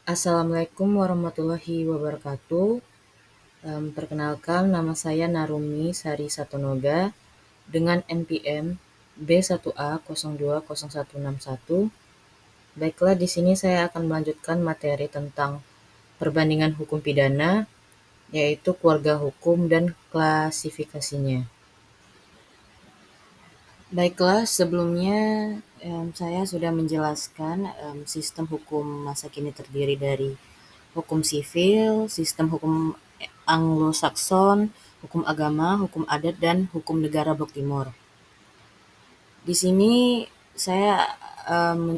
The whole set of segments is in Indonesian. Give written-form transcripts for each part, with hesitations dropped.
Assalamualaikum warahmatullahi wabarakatuh. Perkenalkan, nama saya Narumi Sari Satonoga dengan NPM B1A020161. Baiklah, di sini saya akan melanjutkan materi tentang perbandingan hukum pidana, yaitu keluarga hukum dan klasifikasinya. Baiklah, sebelumnya saya sudah menjelaskan sistem hukum masa kini terdiri dari hukum sivil, sistem hukum Anglo-Saxon, hukum agama, hukum adat, dan hukum negara Blok Timur. Di sini saya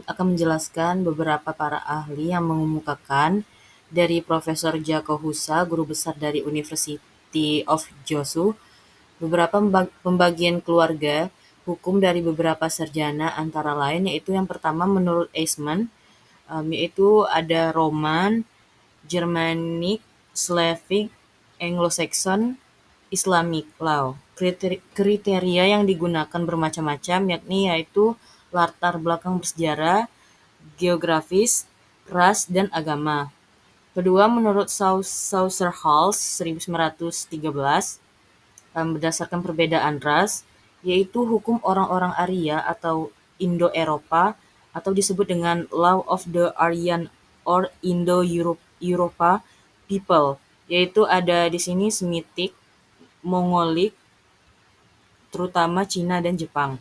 akan menjelaskan beberapa para ahli yang mengemukakan dari Profesor Jaco Husa, guru besar dari University of Josu, beberapa pembagian keluarga hukum dari beberapa sarjana antara lain, yaitu yang pertama menurut Eastman, yaitu ada Roman, Germanic, Slavic, Anglo-Saxon, Islamic law. Kriteria yang digunakan bermacam-macam, yaitu latar belakang bersejarah, geografis, ras, dan agama. Kedua, menurut Saucerhals 1913, berdasarkan perbedaan ras, yaitu hukum orang-orang Arya atau Indo-Eropa, atau disebut dengan Law of the Aryan or Indo-Europa people, yaitu ada di sini Semitic, Mongolik, terutama Cina dan Jepang.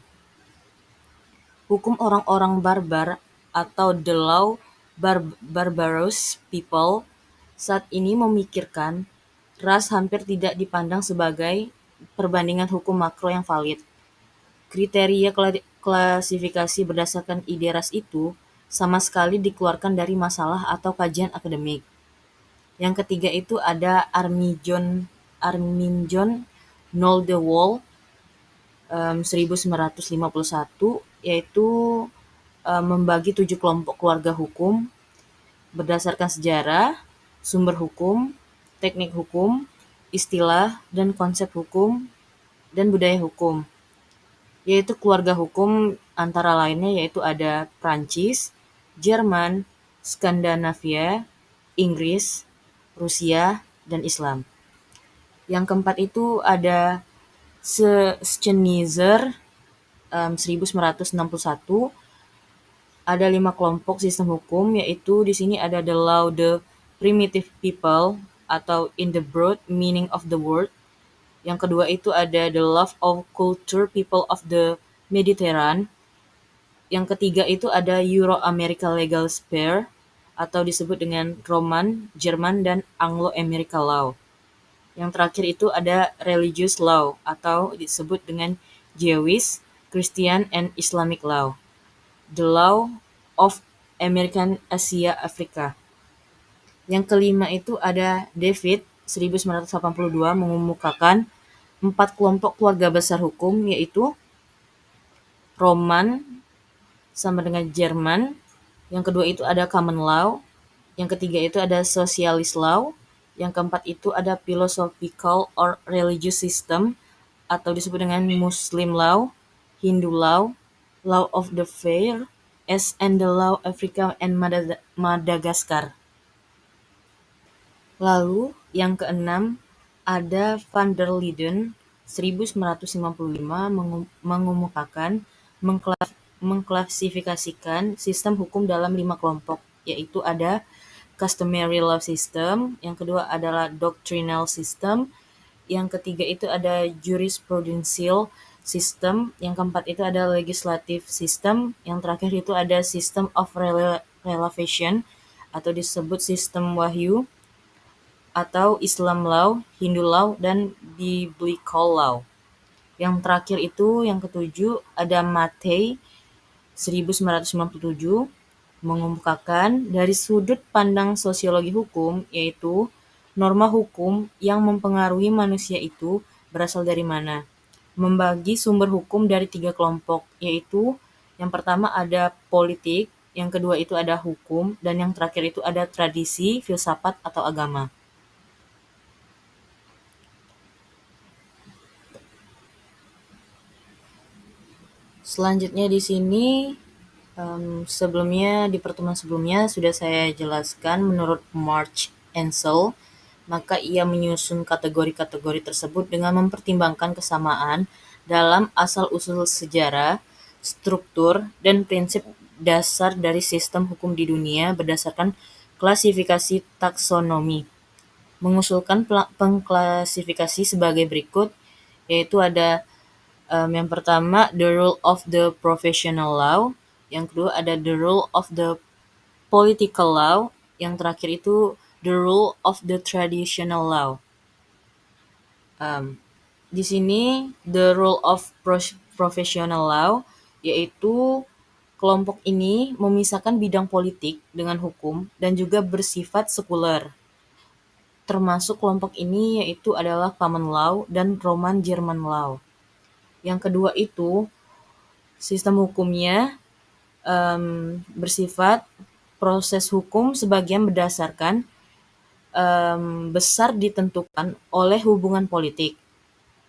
Hukum orang-orang barbar atau the Law Barbarous people saat ini memikirkan ras hampir tidak dipandang sebagai perbandingan hukum makro yang valid. Kriteria klasifikasi berdasarkan ide ras itu sama sekali dikeluarkan dari masalah atau kajian akademik. Yang ketiga itu ada Arminjon Noldewall 1951, yaitu membagi 7 kelompok keluarga hukum berdasarkan sejarah, sumber hukum, teknik hukum, istilah, dan konsep hukum, dan budaya hukum. Yaitu keluarga hukum antara lainnya yaitu ada Prancis, Jerman, Skandinavia, Inggris, Rusia, dan Islam. Yang keempat itu ada Schneider 1961. Ada 5 kelompok sistem hukum, yaitu di sini ada the law the primitive people atau in the broad meaning of the word. Yang kedua itu ada the love of culture people of the Mediterranean. Yang ketiga itu ada Euro-America legal sphere atau disebut dengan Roman, Jerman, dan Anglo-America law. Yang terakhir itu ada religious law atau disebut dengan Jewish, Christian, and Islamic law. The law of American Asia Africa. Yang kelima itu ada David 1982 mengemukakan 4 kelompok keluarga besar hukum, yaitu Roman sama dengan Jerman. Yang kedua itu ada common law. Yang ketiga itu ada socialist law. Yang keempat itu ada philosophical or religious system atau disebut dengan Muslim law, Hindu law, law of the fair, and the law Africa and Madagascar. Lalu yang keenam ada Van der Linden 1955 mengemukakan mengklasifikasikan sistem hukum dalam 5 kelompok, yaitu ada customary law system, yang kedua adalah doctrinal system, yang ketiga itu ada jurisprudential system, yang keempat itu ada legislative system, yang terakhir itu ada system of relation atau disebut sistem wahyu, atau Islam law, Hindu law, dan biblical law. Yang terakhir itu yang ketujuh ada Mattei 1997 mengemukakan dari sudut pandang sosiologi hukum, yaitu norma hukum yang mempengaruhi manusia itu berasal dari mana. Membagi sumber hukum dari 3 kelompok, yaitu yang pertama ada politik, yang kedua itu ada hukum, dan yang terakhir itu ada tradisi, filsafat, atau agama. Selanjutnya di sini Sebelumnya, di pertemuan sebelumnya sudah saya jelaskan menurut March Ansel, maka ia menyusun kategori-kategori tersebut dengan mempertimbangkan kesamaan dalam asal-usul sejarah, struktur, dan prinsip dasar dari sistem hukum di dunia berdasarkan klasifikasi taksonomi. Mengusulkan pengklasifikasi sebagai berikut, yaitu ada yang pertama the rule of the professional law, yang kedua ada the rule of the political law, yang terakhir itu the rule of the traditional law. Di sini the rule of professional law yaitu kelompok ini memisahkan bidang politik dengan hukum dan juga bersifat sekuler. Termasuk kelompok ini yaitu adalah common law dan Roman German law. Yang kedua itu sistem hukumnya bersifat proses hukum sebagian berdasarkan besar ditentukan oleh hubungan politik.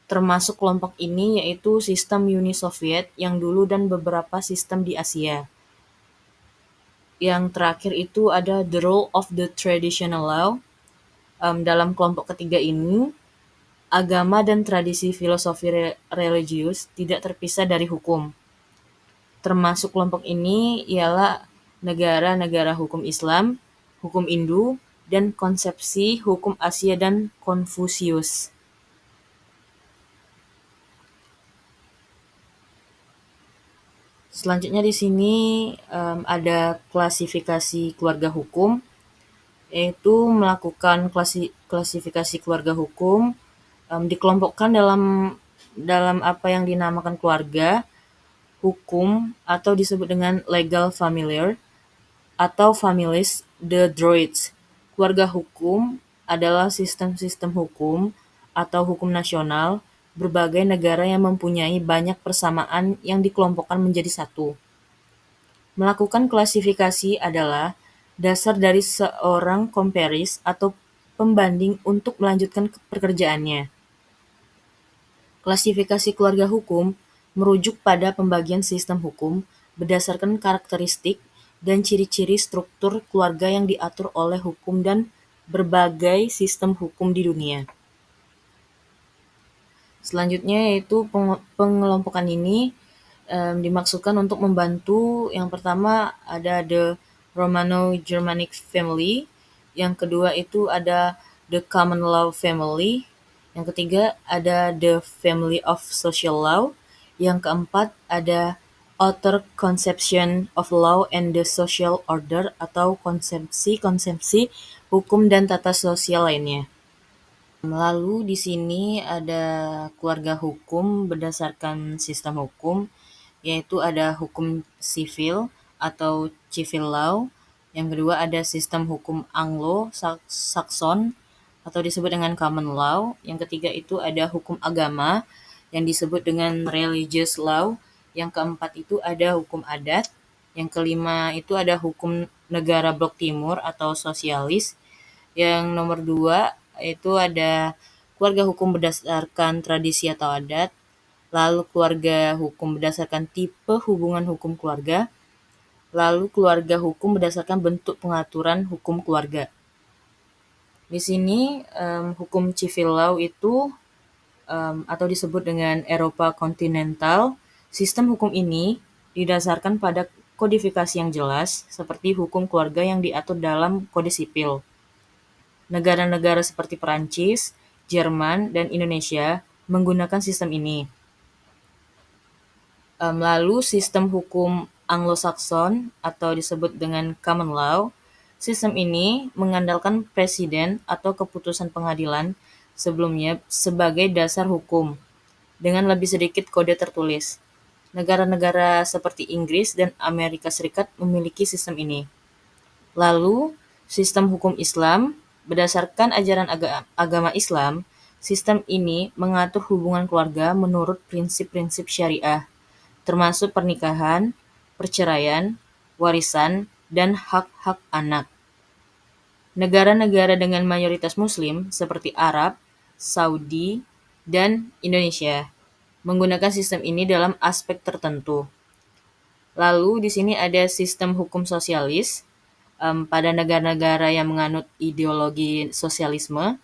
Termasuk kelompok ini yaitu sistem Uni Soviet yang dulu dan beberapa sistem di Asia. Yang terakhir itu ada the rule of the traditional law. Dalam kelompok ketiga ini, agama dan tradisi filosofi religius tidak terpisah dari hukum. Termasuk kelompok ini ialah negara-negara hukum Islam, hukum Hindu, dan konsepsi hukum Asia dan Konfusius. Selanjutnya di sini ada klasifikasi keluarga hukum, yaitu melakukan klasifikasi keluarga hukum dikelompokkan dalam apa yang dinamakan keluarga hukum atau disebut dengan legal familiar atau families the droids. Keluarga hukum adalah sistem-sistem hukum atau hukum nasional berbagai negara yang mempunyai banyak persamaan yang dikelompokkan menjadi satu. Melakukan klasifikasi adalah dasar dari seorang comparis atau pembanding untuk melanjutkan pekerjaannya. Klasifikasi keluarga hukum merujuk pada pembagian sistem hukum berdasarkan karakteristik dan ciri-ciri struktur keluarga yang diatur oleh hukum dan berbagai sistem hukum di dunia. Selanjutnya yaitu pengelompokan ini dimaksudkan untuk membantu. Yang pertama ada the Romano-Germanic family, yang kedua itu ada the common law family, yang ketiga ada the family of social law, yang keempat ada author conception of law and the social order atau konsepsi hukum dan tata sosial lainnya. Lalu di sini ada keluarga hukum berdasarkan sistem hukum, yaitu ada hukum sivil atau civil law. Yang kedua ada sistem hukum Anglo-Saxon atau disebut dengan common law. Yang ketiga itu ada hukum agama yang disebut dengan religious law. Yang keempat itu ada hukum adat. Yang kelima itu ada hukum negara blok timur atau sosialis. Yang nomor 2 itu ada keluarga hukum berdasarkan tradisi atau adat, lalu keluarga hukum berdasarkan tipe hubungan hukum keluarga, lalu keluarga hukum berdasarkan bentuk pengaturan hukum keluarga. Di sini hukum civil law itu atau disebut dengan Eropa kontinental, sistem hukum ini didasarkan pada kodifikasi yang jelas seperti hukum keluarga yang diatur dalam kode sipil. Negara-negara seperti Perancis, Jerman, dan Indonesia menggunakan sistem ini. Lalu sistem hukum Anglo-Saxon atau disebut dengan common law, sistem ini mengandalkan presiden atau keputusan pengadilan sebelumnya sebagai dasar hukum, dengan lebih sedikit kode tertulis. Negara-negara seperti Inggris dan Amerika Serikat memiliki sistem ini. Lalu, sistem hukum Islam berdasarkan ajaran agama Islam, sistem ini mengatur hubungan keluarga menurut prinsip-prinsip syariah, termasuk pernikahan, perceraian, warisan, dan hak-hak anak. Negara-negara dengan mayoritas Muslim seperti Arab, Saudi, dan Indonesia menggunakan sistem ini dalam aspek tertentu. Lalu di sini ada sistem hukum sosialis. Pada negara-negara yang menganut ideologi sosialisme,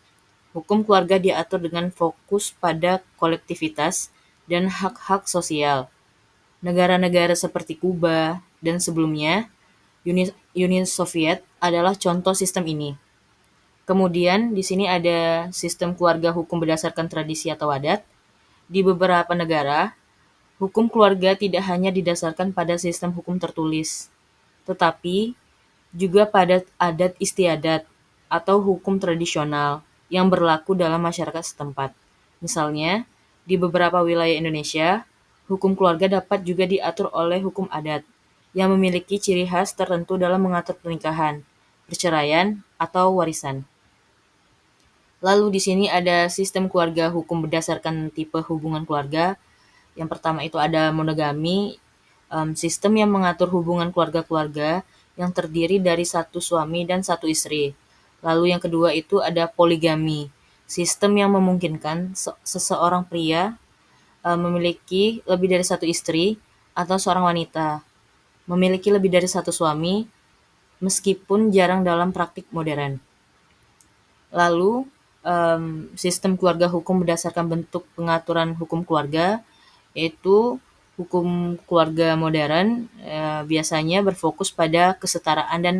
hukum keluarga diatur dengan fokus pada kolektivitas dan hak-hak sosial. Negara-negara seperti Kuba dan sebelumnya Uni Soviet adalah contoh sistem ini. Kemudian di sini ada sistem keluarga hukum berdasarkan tradisi atau adat. Di beberapa negara, hukum keluarga tidak hanya didasarkan pada sistem hukum tertulis, tetapi juga pada adat istiadat atau hukum tradisional yang berlaku dalam masyarakat setempat. Misalnya, di beberapa wilayah Indonesia, hukum keluarga dapat juga diatur oleh hukum adat yang memiliki ciri khas tertentu dalam mengatur pernikahan, perceraian, atau warisan. Lalu di sini ada sistem keluarga hukum berdasarkan tipe hubungan keluarga. Yang pertama itu ada monogami, sistem yang mengatur hubungan keluarga-keluarga yang terdiri dari satu suami dan satu istri. Lalu yang kedua itu ada poligami, sistem yang memungkinkan seseorang pria memiliki lebih dari satu istri atau seorang wanita memiliki lebih dari satu suami meskipun jarang dalam praktik modern. Lalu, sistem keluarga hukum berdasarkan bentuk pengaturan hukum keluarga, yaitu hukum keluarga modern biasanya berfokus pada kesetaraan dan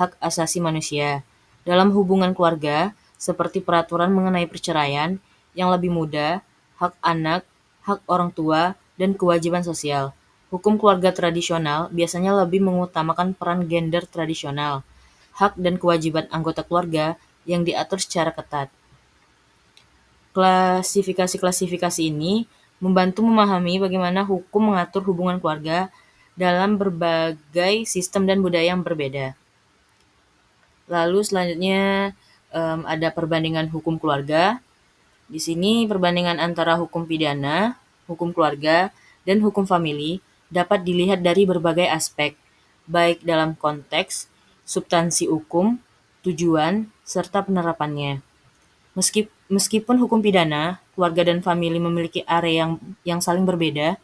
hak asasi manusia. Dalam hubungan keluarga, seperti peraturan mengenai perceraian yang lebih mudah, hak anak, hak orang tua, dan kewajiban sosial. Hukum keluarga tradisional biasanya lebih mengutamakan peran gender tradisional, hak dan kewajiban anggota keluarga yang diatur secara ketat. Klasifikasi-klasifikasi ini membantu memahami bagaimana hukum mengatur hubungan keluarga dalam berbagai sistem dan budaya yang berbeda. Lalu selanjutnya ada perbandingan hukum keluarga. Di sini perbandingan antara hukum pidana, hukum keluarga, dan hukum famili dapat dilihat dari berbagai aspek, baik dalam konteks, substansi hukum, tujuan, serta penerapannya. Meskipun hukum pidana, keluarga dan famili memiliki area yang saling berbeda,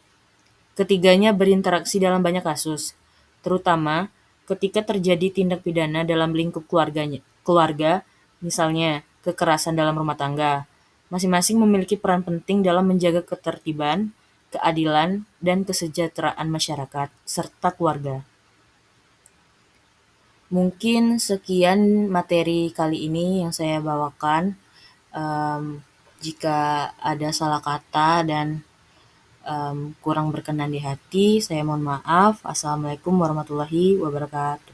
ketiganya berinteraksi dalam banyak kasus, terutama ketika terjadi tindak pidana dalam lingkup keluarga, misalnya kekerasan dalam rumah tangga. Masing-masing memiliki peran penting dalam menjaga ketertiban, keadilan, dan kesejahteraan masyarakat serta keluarga. Mungkin sekian materi kali ini yang saya bawakan. Jika ada salah kata dan kurang berkenan di hati, saya mohon maaf. Assalamualaikum warahmatullahi wabarakatuh.